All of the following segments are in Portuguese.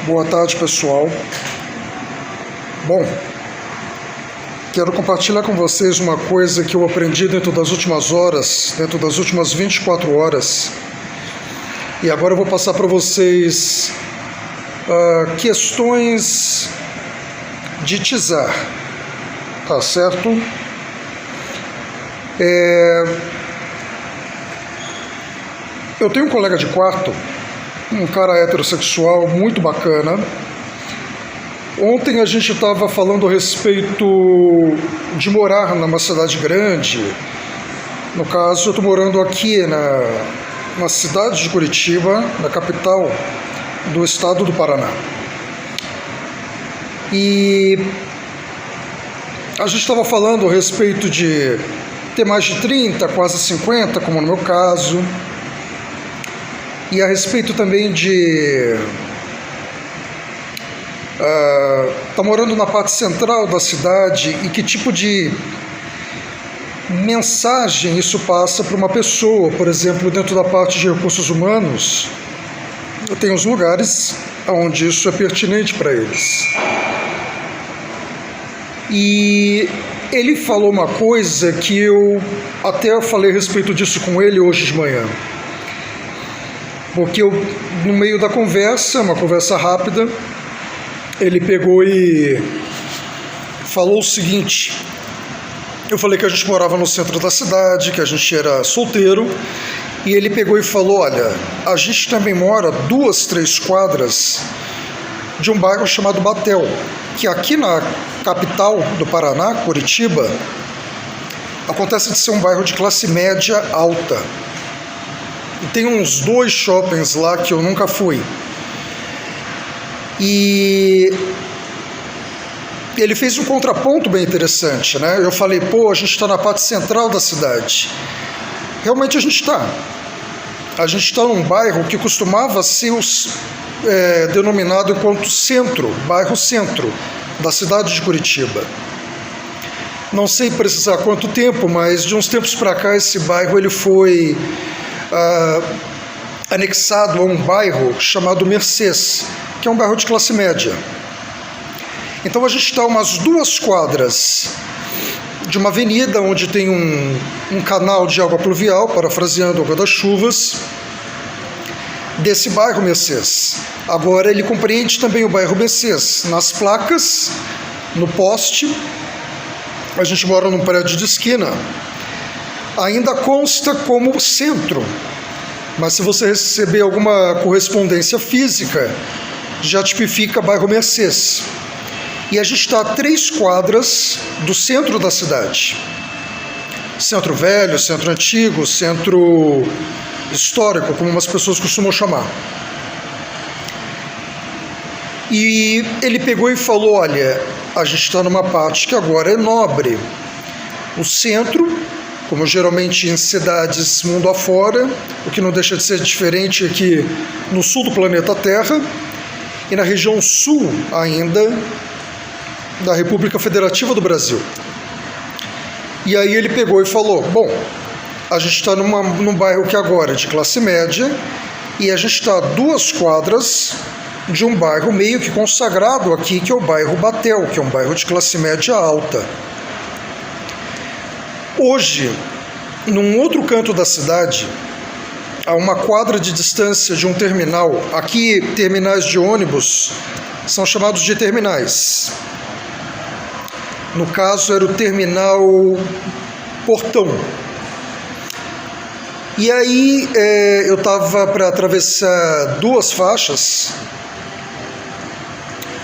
Boa tarde, pessoal. Bom, quero compartilhar com vocês uma coisa que eu aprendi dentro das últimas horas, dentro das últimas 24 horas. E agora eu vou passar para vocês questões de tizar, tá certo? Eu tenho um colega de quarto, um cara heterossexual muito bacana. Ontem a gente estava falando a respeito de morar numa cidade grande. No caso, eu estou morando aqui na cidade de Curitiba, na capital do estado do Paraná. E a gente estava falando a respeito de ter mais de 30, quase 50, como no meu caso. E a respeito também de tá morando na parte central da cidade e que tipo de mensagem isso passa para uma pessoa. Por exemplo, dentro da parte de recursos humanos, tem os lugares onde isso é pertinente para eles. E ele falou uma coisa que eu até falei a respeito disso com ele hoje de manhã. Porque no meio da conversa, uma conversa rápida, ele pegou e falou o seguinte: eu falei que a gente morava no centro da cidade, que a gente era solteiro, e ele pegou e falou: olha, a gente também mora 2, 3 quadras de um bairro chamado Batel, que aqui na capital do Paraná, Curitiba, acontece de ser um bairro de classe média alta. E tem uns 2 shoppings lá que eu nunca fui. E ele fez um contraponto bem interessante, né? Eu falei, a gente está na parte central da cidade. Realmente a gente está. A gente está num bairro que costumava ser denominado enquanto centro, bairro centro da cidade de Curitiba. Não sei precisar quanto tempo, mas de uns tempos para cá esse bairro ele foi anexado a um bairro chamado Mercês, que é um bairro de classe média. Então a gente está umas 2 quadras de uma avenida onde tem um canal de água pluvial, parafraseando água das chuvas, desse bairro Mercês. Agora ele compreende também o bairro Mercês. Nas placas, no poste, a gente mora num prédio de esquina, ainda consta como centro, mas se você receber alguma correspondência física, já tipifica bairro Mercês. E a gente está a 3 quadras do centro da cidade. Centro velho, centro antigo, centro histórico, como umas pessoas costumam chamar. E ele pegou e falou, olha, a gente está numa parte que agora é nobre. O centro, como geralmente em cidades mundo afora, o que não deixa de ser diferente aqui no sul do planeta Terra, e na região sul ainda da República Federativa do Brasil. E aí ele pegou e falou, a gente está num bairro que agora é de classe média, e a gente está a 2 quadras de um bairro meio que consagrado aqui, que é o bairro Batel, que é um bairro de classe média alta. Hoje, num outro canto da cidade, a 1 quadra de distância de um terminal, aqui terminais de ônibus são chamados de terminais. No caso era o terminal Portão. E aí eu estava para atravessar 2 faixas,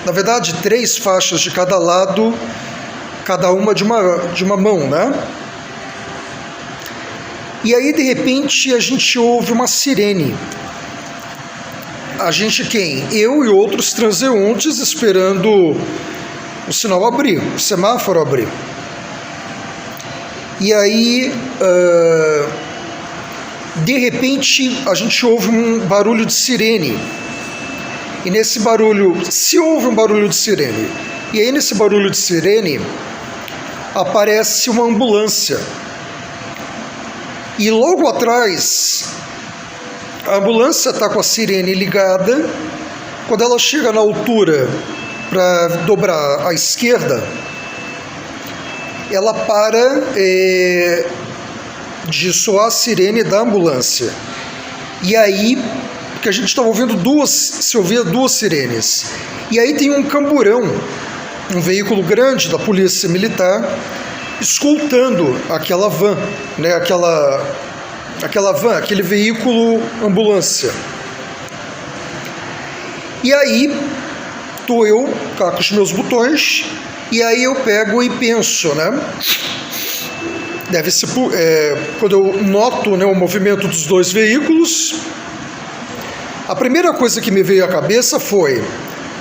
na verdade 3 faixas de cada lado, cada uma de uma mão, né? E aí, de repente, a gente ouve uma sirene. A gente quem? Eu e outros transeuntes esperando o sinal abrir, o semáforo abrir. E aí, de repente, a gente ouve um barulho de sirene. E nesse barulho, se ouve um barulho de sirene, e aí nesse barulho de sirene, aparece uma ambulância. E logo atrás, a ambulância está com a sirene ligada Quando ela chega na altura para dobrar à esquerda, ela para de soar a sirene da ambulância. E aí, porque a gente estava ouvindo se ouvia duas sirenes. E aí tem um camburão, um veículo grande da polícia militar, escoltando aquela van, né? Aquela van, aquele veículo ambulância. E aí, tô eu cá com os meus botões, e aí eu pego e penso, né? Deve ser, quando eu noto, né, o movimento dos dois veículos, a primeira coisa que me veio à cabeça foi,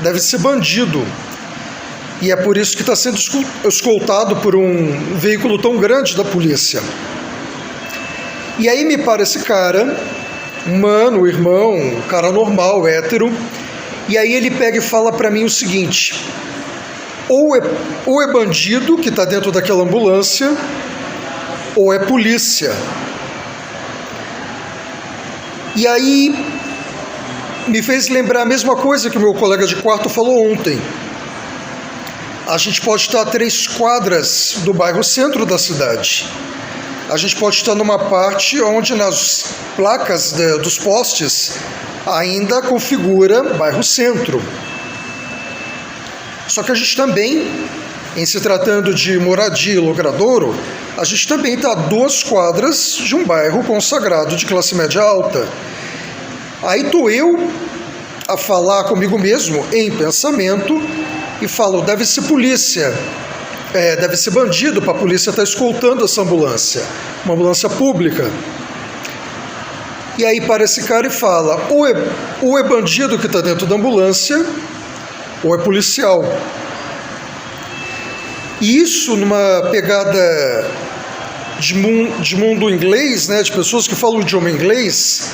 deve ser bandido. E é por isso que está sendo escoltado por um veículo tão grande da polícia. E aí me para esse cara, humano, irmão, um cara normal, hétero, e aí ele pega e fala para mim o seguinte: ou é bandido que está dentro daquela ambulância, ou é polícia. E aí me fez lembrar a mesma coisa que o meu colega de quarto falou ontem. A gente pode estar a 3 quadras do bairro centro da cidade. A gente pode estar numa parte onde nas placas dos postes ainda configura bairro centro. Só que a gente também, em se tratando de moradia e logradouro, a gente também está a 2 quadras de um bairro consagrado de classe média alta. Aí estou eu a falar comigo mesmo, em pensamento, e falo, deve ser polícia, deve ser bandido para a polícia estar escoltando essa ambulância, uma ambulância pública. E aí para esse cara e fala, ou é bandido que está dentro da ambulância, ou é policial. E isso numa pegada de mundo inglês, né, de pessoas que falam o idioma inglês,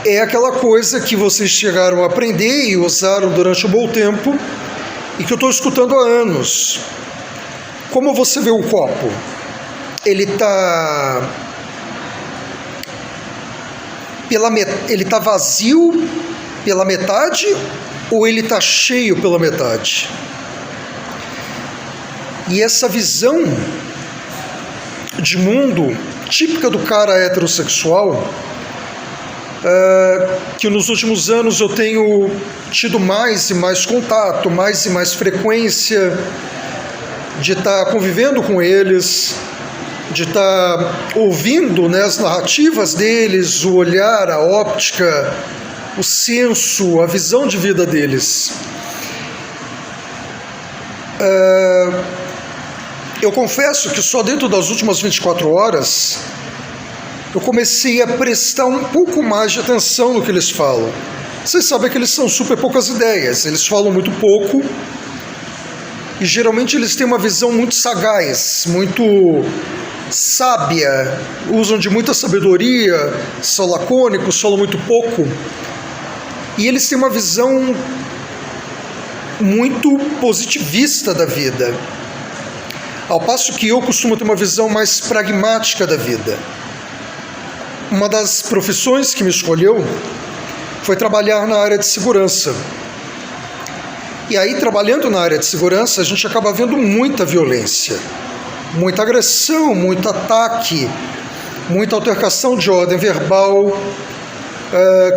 é aquela coisa que vocês chegaram a aprender e usaram durante um bom tempo e que eu estou escutando há anos. Como você vê o copo? Ele está vazio pela metade ou ele está cheio pela metade? E essa visão de mundo típica do cara heterossexual, que nos últimos anos eu tenho tido mais e mais contato, mais e mais frequência de estar convivendo com eles, de estar ouvindo, né, as narrativas deles, o olhar, a óptica, o senso, a visão de vida deles. Eu confesso que só dentro das últimas 24 horas eu comecei a prestar um pouco mais de atenção no que eles falam. Vocês sabem que eles são super poucas ideias, eles falam muito pouco e geralmente eles têm uma visão muito sagaz, muito sábia, usam de muita sabedoria, são lacônicos, falam muito pouco e eles têm uma visão muito positivista da vida, ao passo que eu costumo ter uma visão mais pragmática da vida. Uma das profissões que me escolheu foi trabalhar na área de segurança. E aí, trabalhando na área de segurança, a gente acaba vendo muita violência, muita agressão, muito ataque, muita altercação de ordem verbal,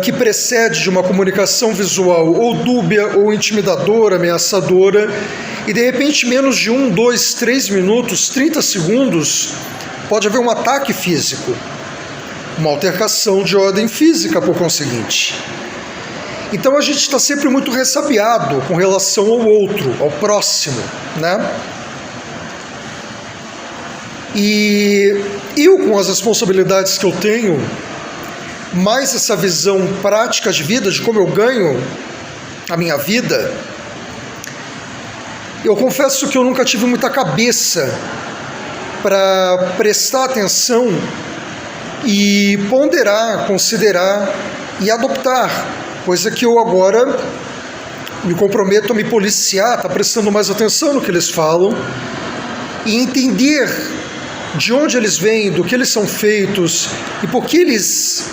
que precede de uma comunicação visual ou dúbia, ou intimidadora, ameaçadora, e de repente, menos de 1, 2, 3 minutos, 30 segundos, pode haver um ataque físico, uma altercação de ordem física, por conseguinte. Então a gente está sempre muito ressabiado com relação ao outro, ao próximo, né? E eu, com as responsabilidades que eu tenho, mais essa visão prática de vida, de como eu ganho a minha vida, eu confesso que eu nunca tive muita cabeça para prestar atenção e ponderar, considerar e adoptar, coisa que eu agora me comprometo a me policiar, estar prestando mais atenção no que eles falam e entender de onde eles vêm, do que eles são feitos e por que eles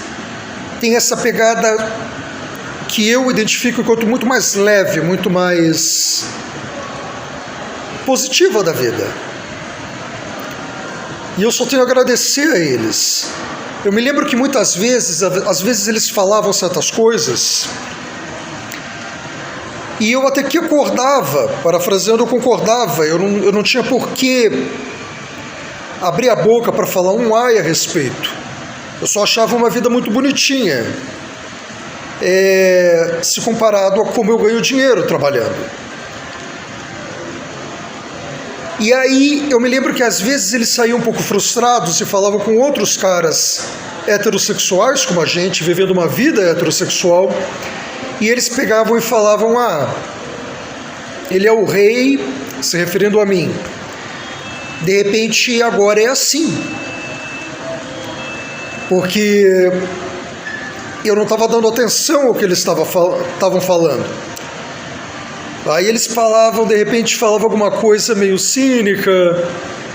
têm essa pegada que eu identifico enquanto muito mais leve, muito mais positiva da vida. E eu só tenho a agradecer a eles. Eu me lembro que muitas vezes, às vezes eles falavam certas coisas e eu até que concordava, parafraseando, eu concordava. Eu não tinha por que abrir a boca para falar um ai a respeito. Eu só achava uma vida muito bonitinha, se comparado a como eu ganho dinheiro trabalhando. E aí eu me lembro que às vezes eles saíam um pouco frustrados e falavam com outros caras heterossexuais como a gente, vivendo uma vida heterossexual, e eles pegavam e falavam: ele é o rei, se referindo a mim, de repente agora é assim, porque eu não estava dando atenção ao que eles estavam falando. Aí eles falavam, de repente falavam alguma coisa meio cínica,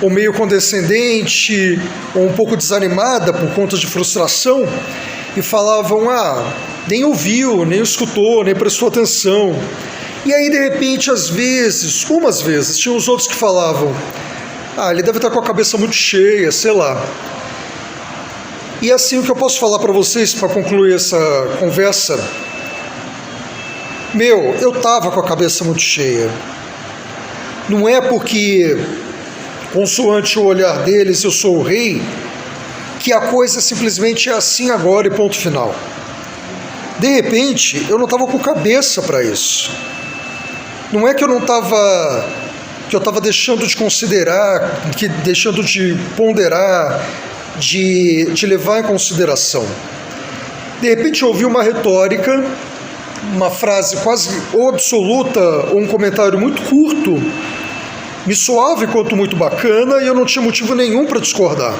ou meio condescendente, ou um pouco desanimada por conta de frustração, e falavam: nem ouviu, nem escutou, nem prestou atenção. E aí de repente, umas vezes, tinha os outros que falavam: ele deve estar com a cabeça muito cheia, sei lá. E assim, o que eu posso falar para vocês para concluir essa conversa: eu estava com a cabeça muito cheia. Não é porque, consoante o olhar deles, eu sou o rei, que a coisa simplesmente é assim agora e ponto final. De repente, eu não estava com cabeça para isso. Não é que eu estava deixando de considerar, deixando de ponderar, de levar em consideração. De repente eu ouvi uma retórica, uma frase quase ou absoluta, ou um comentário muito curto, me soava enquanto muito bacana, e eu não tinha motivo nenhum para discordar.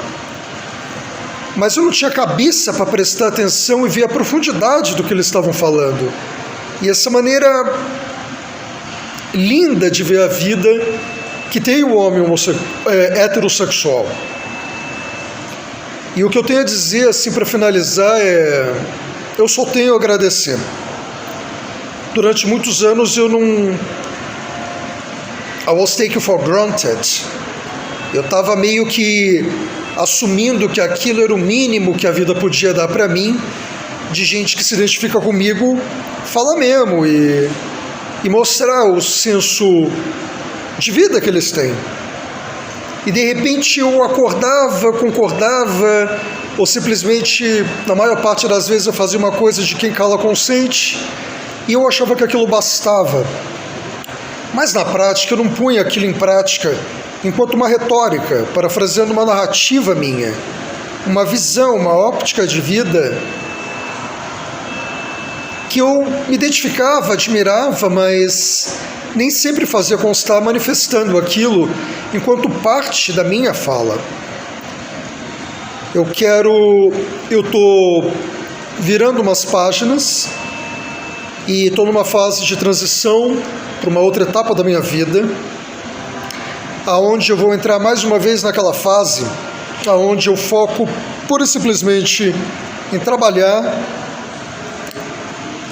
Mas eu não tinha cabeça para prestar atenção e ver a profundidade do que eles estavam falando. E essa maneira linda de ver a vida que tem o homem heterossexual. E o que eu tenho a dizer, assim, para finalizar, eu só tenho a agradecer. Durante muitos anos I was taken for granted. Eu estava meio que assumindo que aquilo era o mínimo que a vida podia dar para mim, de gente que se identifica comigo, fala mesmo e mostrar o senso de vida que eles têm. E de repente eu acordava, concordava, ou simplesmente, na maior parte das vezes, eu fazia uma coisa de quem cala consente, e eu achava que aquilo bastava. Mas na prática eu não punha aquilo em prática enquanto uma retórica, parafraseando uma narrativa minha, uma visão, uma óptica de vida que eu me identificava, admirava, mas nem sempre fazia constar manifestando aquilo enquanto parte da minha fala. Eu estou virando umas páginas e estou numa fase de transição para uma outra etapa da minha vida, aonde eu vou entrar mais uma vez naquela fase aonde eu foco pura e simplesmente em trabalhar,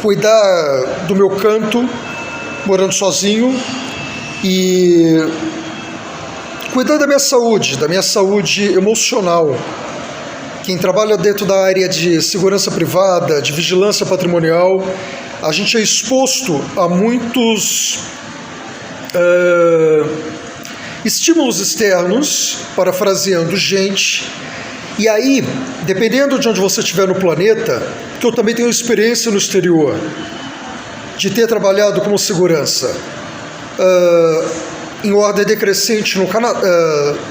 cuidar do meu canto, morando sozinho, e cuidar da minha saúde emocional. Quem trabalha dentro da área de segurança privada, de vigilância patrimonial, a gente é exposto a muitos estímulos externos, parafraseando gente, e aí, dependendo de onde você estiver no planeta, que eu também tenho experiência no exterior, de ter trabalhado como segurança em ordem decrescente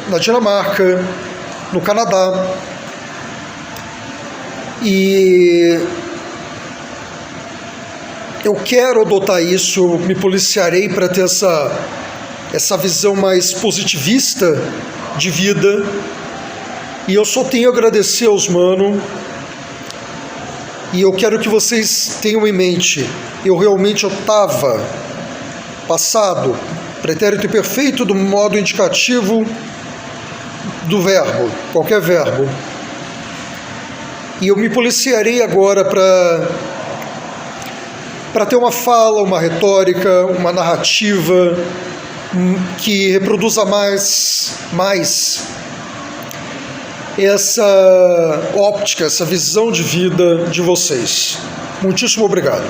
na Dinamarca, no Canadá, e eu quero adotar isso, eu me policiarei para ter essa visão mais positivista de vida, e eu só tenho a agradecer aos mano, e eu quero que vocês tenham em mente, eu realmente estava passado, pretérito imperfeito do modo indicativo do verbo, qualquer verbo, e eu me policiarei agora para para ter uma fala, uma retórica, uma narrativa que reproduza mais essa óptica, essa visão de vida de vocês. Muitíssimo obrigado.